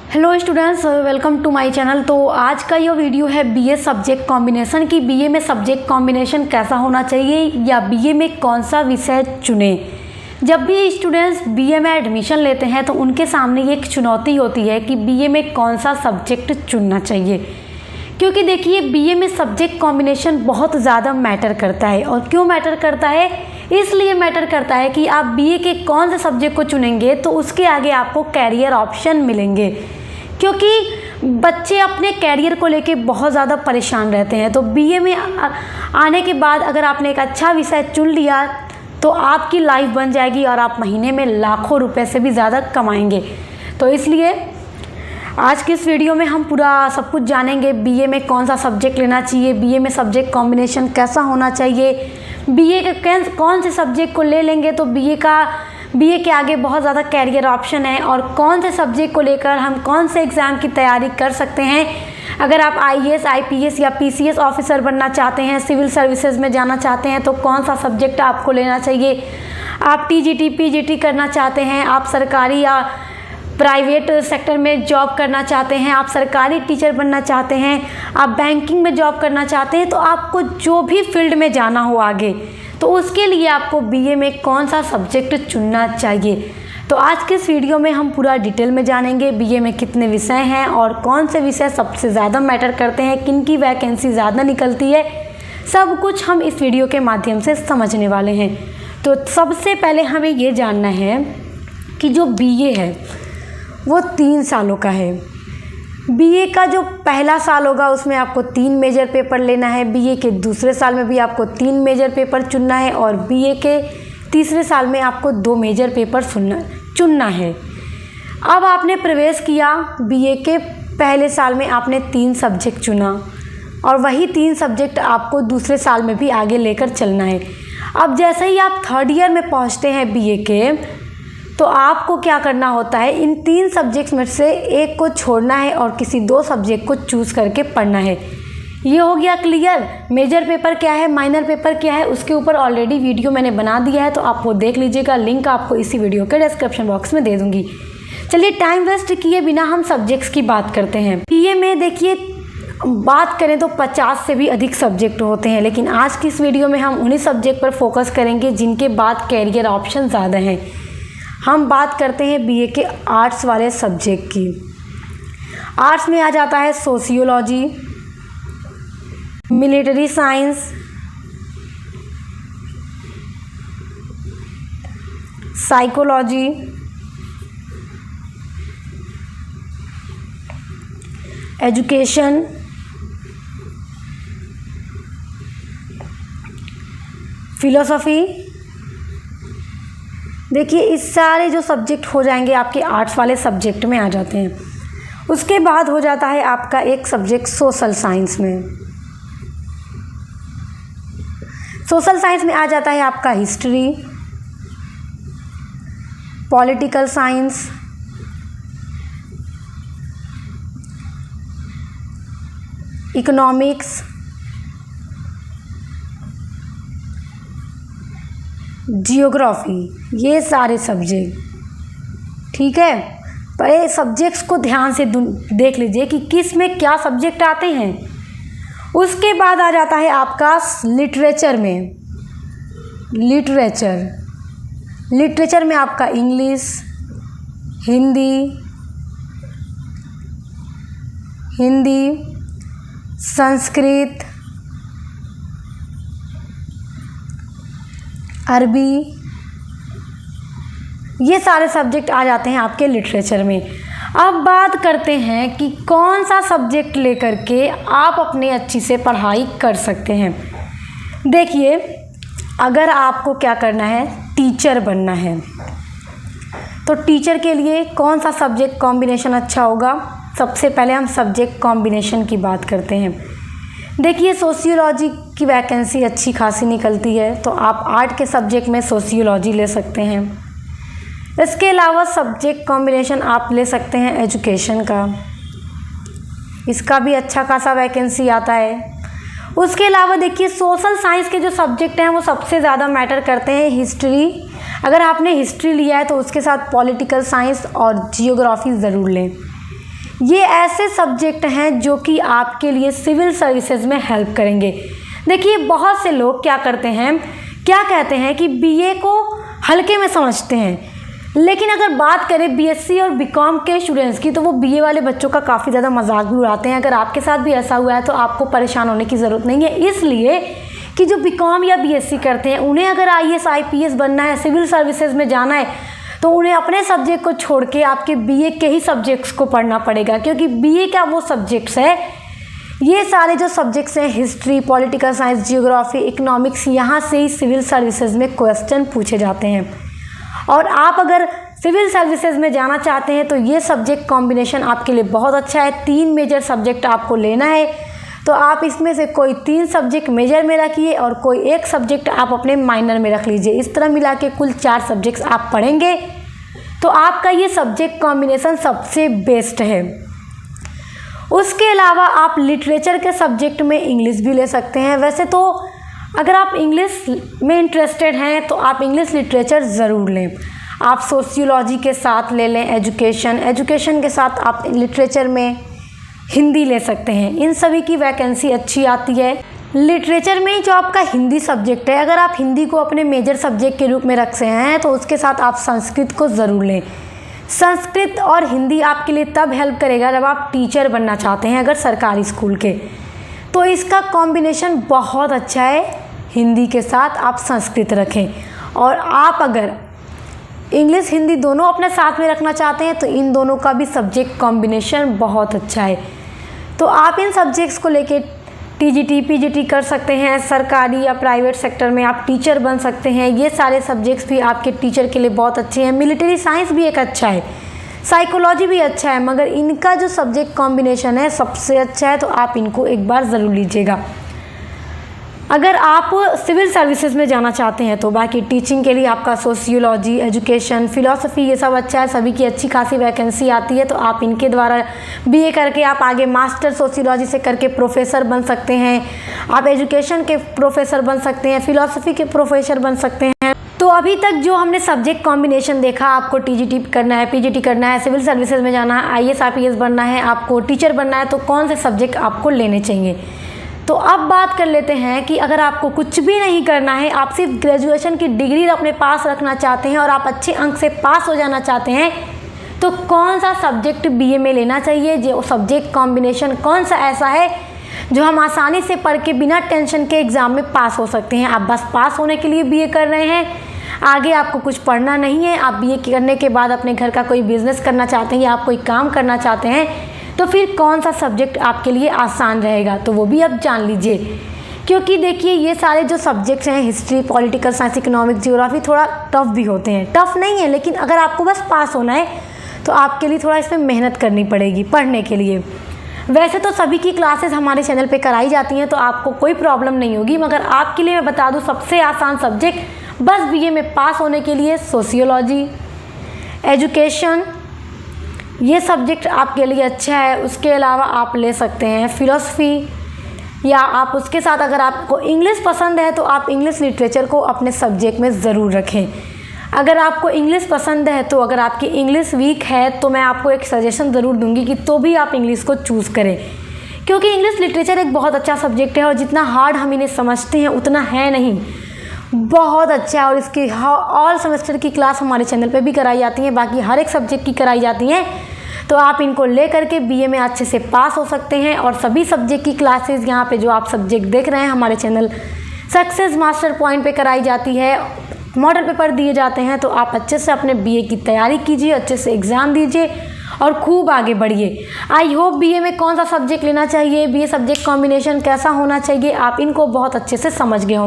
Hello students, welcome to my channel. तो आज का ये वीडियो है बीए सब्जेक्ट कॉम्बिनेशन की। बीए में सब्जेक्ट कॉम्बिनेशन कैसा होना चाहिए या बीए में कौन सा विषय चुने। जब भी स्टूडेंट्स बीए में एडमिशन लेते हैं तो उनके सामने ये एक चुनौती होती है कि बीए में कौन सा सब्जेक्ट चुनना चाहिए, क्योंकि देखिए बीए में सब्जेक्ट कॉम्बिनेशन बहुत ज़्यादा मैटर करता है। और क्यों मैटर करता है? इसलिए मैटर करता है कि आप बीए के कौन से सब्जेक्ट को चुनेंगे तो उसके आगे आपको कैरियर ऑप्शन मिलेंगे, क्योंकि बच्चे अपने कैरियर को लेके बहुत ज़्यादा परेशान रहते हैं। तो बीए में आने के बाद अगर आपने एक अच्छा विषय चुन लिया तो आपकी लाइफ बन जाएगी और आप महीने में लाखों रुपए से भी ज़्यादा कमाएंगे। तो इसलिए आज की इस वीडियो में हम पूरा सब कुछ जानेंगे। बीए में कौन सा सब्जेक्ट लेना चाहिए, बीए में सब्जेक्ट कॉम्बिनेशन कैसा होना चाहिए, बीए के कौन से सब्जेक्ट को ले लेंगे तो बीए के आगे बहुत ज़्यादा कैरियर ऑप्शन है, और कौन से सब्जेक्ट को लेकर हम कौन से एग्ज़ाम की तैयारी कर सकते हैं। अगर आप आईएएस, आईपीएस या पीसीएस ऑफिसर बनना चाहते हैं, सिविल सर्विसेज में जाना चाहते हैं तो कौन सा सब्जेक्ट आपको लेना चाहिए। आप टीजीटी, पीजीटी करना चाहते हैं, आप सरकारी या प्राइवेट सेक्टर में जॉब करना चाहते हैं, आप सरकारी टीचर बनना चाहते हैं, आप बैंकिंग में जॉब करना चाहते हैं, तो आपको जो भी फील्ड में जाना हो आगे तो उसके लिए आपको बीए में कौन सा सब्जेक्ट चुनना चाहिए। तो आज के इस वीडियो में हम पूरा डिटेल में जानेंगे बीए में कितने विषय हैं और कौन से विषय सबसे ज़्यादा मैटर करते हैं, किन की वैकेंसी ज़्यादा निकलती है। सब कुछ हम इस वीडियो के माध्यम से समझने वाले हैं। तो सबसे पहले हमें ये जानना है कि जो बीए है वो 3 सालों का है। बीए का जो पहला साल होगा उसमें आपको 3 मेजर पेपर लेना है, बीए के दूसरे साल में भी आपको 3 मेजर पेपर चुनना है, और बीए के तीसरे साल में आपको 2 मेजर पेपर चुनना है। अब आपने प्रवेश किया बीए के पहले साल में, आपने 3 सब्जेक्ट चुना और वही 3 सब्जेक्ट आपको दूसरे साल में भी आगे लेकर चलना है। अब जैसे ही आप 3rd ईयर में पहुंचते हैं बीए के, तो आपको क्या करना होता है, इन 3 सब्जेक्ट्स में से एक को छोड़ना है और किसी 2 सब्जेक्ट को चूज़ करके पढ़ना है। ये हो गया क्लियर। मेजर पेपर क्या है, माइनर पेपर क्या है, उसके ऊपर ऑलरेडी वीडियो मैंने बना दिया है, तो आप वो देख लीजिएगा। लिंक आपको इसी वीडियो के डिस्क्रिप्शन बॉक्स में दे दूँगी। चलिए टाइम वेस्ट किए बिना हम सब्जेक्ट्स की बात करते हैं। बीए में देखिए बात करें तो 50 से भी अधिक सब्जेक्ट होते हैं, लेकिन आज की इस वीडियो में हम उन्हीं सब्जेक्ट पर फोकस करेंगे जिनके बाद कैरियर ऑप्शन ज़्यादा हैं। हम बात करते हैं बीए के आर्ट्स वाले सब्जेक्ट की। आर्ट्स में आ जाता है sociology, military science, psychology, education, philosophy. देखिए इस सारे जो सब्जेक्ट हो जाएंगे आपके आर्ट्स वाले सब्जेक्ट में आ जाते हैं। उसके बाद हो जाता है आपका एक सब्जेक्ट सोशल साइंस में। सोशल साइंस में आ जाता है आपका history, political science, economics, geography, ये सारे सब्जेक्ट। ठीक है, पर ये सब्जेक्ट्स को ध्यान से देख लीजिए कि किस में क्या सब्जेक्ट आते हैं। उसके बाद आ जाता है आपका लिटरेचर में। लिटरेचर में आपका इंग्लिश, हिंदी, संस्कृत, अरबी, ये सारे सब्जेक्ट आ जाते हैं आपके लिटरेचर में। अब बात करते हैं कि कौन सा सब्जेक्ट लेकर के आप अपने अच्छी से पढ़ाई कर सकते हैं। देखिए अगर आपको क्या करना है, टीचर बनना है, तो टीचर के लिए कौन सा सब्जेक्ट कॉम्बिनेशन अच्छा होगा। सबसे पहले हम सब्जेक्ट कॉम्बिनेशन की बात करते हैं। देखिए सोशियोलॉजी की वैकेंसी अच्छी खासी निकलती है, तो आप आर्ट के सब्जेक्ट में सोशियोलॉजी ले सकते हैं। इसके अलावा सब्जेक्ट कॉम्बिनेशन आप ले सकते हैं एजुकेशन का, इसका भी अच्छा खासा वैकेंसी आता है। उसके अलावा देखिए सोशल साइंस के जो सब्जेक्ट हैं वो सबसे ज़्यादा मैटर करते हैं। हिस्ट्री, अगर आपने हिस्ट्री लिया है तो उसके साथ पॉलिटिकल साइंस और जियोग्राफी ज़रूर लें। ये ऐसे सब्जेक्ट हैं जो कि आपके लिए सिविल सर्विसेज में हेल्प करेंगे। देखिए बहुत से लोग क्या करते हैं, क्या कहते हैं कि बीए को हल्के में समझते हैं, लेकिन अगर बात करें बीएससी और बीकॉम के स्टूडेंट्स की तो वो बीए वाले बच्चों का काफ़ी ज़्यादा मजाक भी उड़ाते हैं। अगर आपके साथ भी ऐसा हुआ है तो आपको परेशान होने की ज़रूरत नहीं है, इसलिए कि जो बीकॉम या बीएससी करते हैं उन्हें अगर आईएएस आईपीएस बनना है, सिविल सर्विसेज में जाना है, तो उन्हें अपने सब्जेक्ट को छोड़ के आपके बीए के ही सब्जेक्ट्स को पढ़ना पड़ेगा, क्योंकि बीए का वो सब्जेक्ट्स है, ये सारे जो सब्जेक्ट्स हैं history, political science, geography, economics, यहाँ से ही सिविल सर्विसेज में क्वेश्चन पूछे जाते हैं। और आप अगर सिविल सर्विसेज में जाना चाहते हैं तो ये सब्जेक्ट कॉम्बिनेशन आपके लिए बहुत अच्छा है। 3 मेजर सब्जेक्ट आपको लेना है, तो आप इसमें से कोई 3 सब्जेक्ट मेजर में रखिए और कोई 1 सब्जेक्ट आप अपने माइनर में रख लीजिए। इस तरह मिला के कुल 4 सब्जेक्ट्स आप पढ़ेंगे तो आपका ये सब्जेक्ट कॉम्बिनेशन सबसे बेस्ट है। उसके अलावा आप लिटरेचर के सब्जेक्ट में इंग्लिश भी ले सकते हैं। वैसे तो अगर आप इंग्लिश में इंटरेस्टेड हैं तो आप इंग्लिश लिटरेचर ज़रूर लें। आप सोशियोलॉजी के साथ ले लें एजुकेशन के साथ आप लिटरेचर में हिंदी ले सकते हैं। इन सभी की वैकेंसी अच्छी आती है। लिटरेचर में जो आपका हिंदी सब्जेक्ट है, अगर आप हिंदी को अपने मेजर सब्जेक्ट के रूप में रखते हैं तो उसके साथ आप संस्कृत को ज़रूर लें। संस्कृत और हिंदी आपके लिए तब हेल्प करेगा जब आप टीचर बनना चाहते हैं, अगर सरकारी स्कूल के, तो इसका कॉम्बिनेशन बहुत अच्छा है। हिंदी के साथ आप संस्कृत रखें, और आप अगर इंग्लिश हिंदी दोनों अपने साथ में रखना चाहते हैं तो इन दोनों का भी सब्जेक्ट कॉम्बिनेशन बहुत अच्छा है। तो आप इन सब्जेक्ट्स को लेके टीजीटी पीजीटी कर सकते हैं। सरकारी या प्राइवेट सेक्टर में आप टीचर बन सकते हैं। ये सारे सब्जेक्ट्स भी आपके टीचर के लिए बहुत अच्छे हैं। मिलिट्री साइंस भी एक अच्छा है, साइकोलॉजी भी अच्छा है, मगर इनका जो सब्जेक्ट कॉम्बिनेशन है सबसे अच्छा है, तो आप इनको एक बार ज़रूर लीजिएगा। अगर आप सिविल सर्विसेज में जाना चाहते हैं तो बाकी टीचिंग के लिए आपका सोशियोलॉजी, एजुकेशन, फिलॉसफी ये सब अच्छा है, सभी की अच्छी खासी वैकेंसी आती है। तो आप इनके द्वारा बीए करके आप आगे मास्टर सोशियोलॉजी से करके प्रोफेसर बन सकते हैं। आप एजुकेशन के प्रोफेसर बन सकते हैं, फिलॉसफी के प्रोफेसर बन सकते हैं। तो अभी तक जो हमने सब्जेक्ट कॉम्बिनेशन देखा, आपको टीजीटी करना है, पीजीटी करना है, सिविल सर्विसेज में जाना है, आईएएस आईपीएस बनना है, आपको टीचर बनना है, तो कौन से सब्जेक्ट आपको लेने चाहिए। तो अब बात कर लेते हैं कि अगर आपको कुछ भी नहीं करना है, आप सिर्फ ग्रेजुएशन की डिग्री अपने पास रखना चाहते हैं और आप अच्छे अंक से पास हो जाना चाहते हैं, तो कौन सा सब्जेक्ट बीए में लेना चाहिए। जो सब्जेक्ट कॉम्बिनेशन कौन सा ऐसा है जो हम आसानी से पढ़ के बिना टेंशन के एग्ज़ाम में पास हो सकते हैं। आप बस पास होने के लिए बीए कर रहे हैं, आगे आपको कुछ पढ़ना नहीं है। आप बीए करने के बाद अपने घर का कोई बिज़नेस करना चाहते हैं या आप कोई काम करना चाहते हैं, तो फिर कौन सा सब्जेक्ट आपके लिए आसान रहेगा, तो वो भी आप जान लीजिए। क्योंकि देखिए ये सारे जो सब्जेक्ट्स हैं, history, political science, economics, geography, थोड़ा टफ भी होते हैं। टफ नहीं है, लेकिन अगर आपको बस पास होना है तो आपके लिए थोड़ा इसमें मेहनत करनी पड़ेगी पढ़ने के लिए। वैसे तो सभी की क्लासेस हमारे चैनल पे कराई जाती हैं, तो आपको कोई प्रॉब्लम नहीं होगी, मगर आपके लिए मैं बता दूँ सबसे आसान सब्जेक्ट बस बीए में पास होने के लिए सोशियोलॉजी, एजुकेशन, ये सब्जेक्ट आपके लिए अच्छा है। उसके अलावा आप ले सकते हैं फिलॉसफी, या आप उसके साथ अगर आपको इंग्लिश पसंद है तो आप इंग्लिश लिटरेचर को अपने सब्जेक्ट में ज़रूर रखें। अगर आपको इंग्लिश पसंद है तो अगर आपकी इंग्लिश वीक है तो मैं आपको एक सजेशन ज़रूर दूंगी कि तो भी आप इंग्लिश को चूज़ करें, क्योंकि इंग्लिश लिटरेचर एक बहुत अच्छा सब्जेक्ट है और जितना हार्ड हम इन्हें समझते हैं उतना है नहीं, बहुत अच्छा है। और इसकी ऑल सेमेस्टर की क्लास हमारे चैनल पे भी कराई जाती है, बाकी हर एक सब्जेक्ट की कराई जाती हैं। तो आप इनको ले करके बीए में अच्छे से पास हो सकते हैं। और सभी सब्जेक्ट की क्लासेस यहाँ पे जो आप सब्जेक्ट देख रहे हैं हमारे चैनल सक्सेस मास्टर पॉइंट पे कराई जाती है, मॉडल पेपर दिए जाते हैं। तो आप अच्छे से अपने बीए की तैयारी कीजिए, अच्छे से एग्ज़ाम दीजिए और खूब आगे बढ़िए। आई होप बीए में कौन सा सब्जेक्ट लेना चाहिए, बीए सब्जेक्ट कॉम्बिनेशन कैसा होना चाहिए, आप इनको बहुत अच्छे से समझ गए होंगे।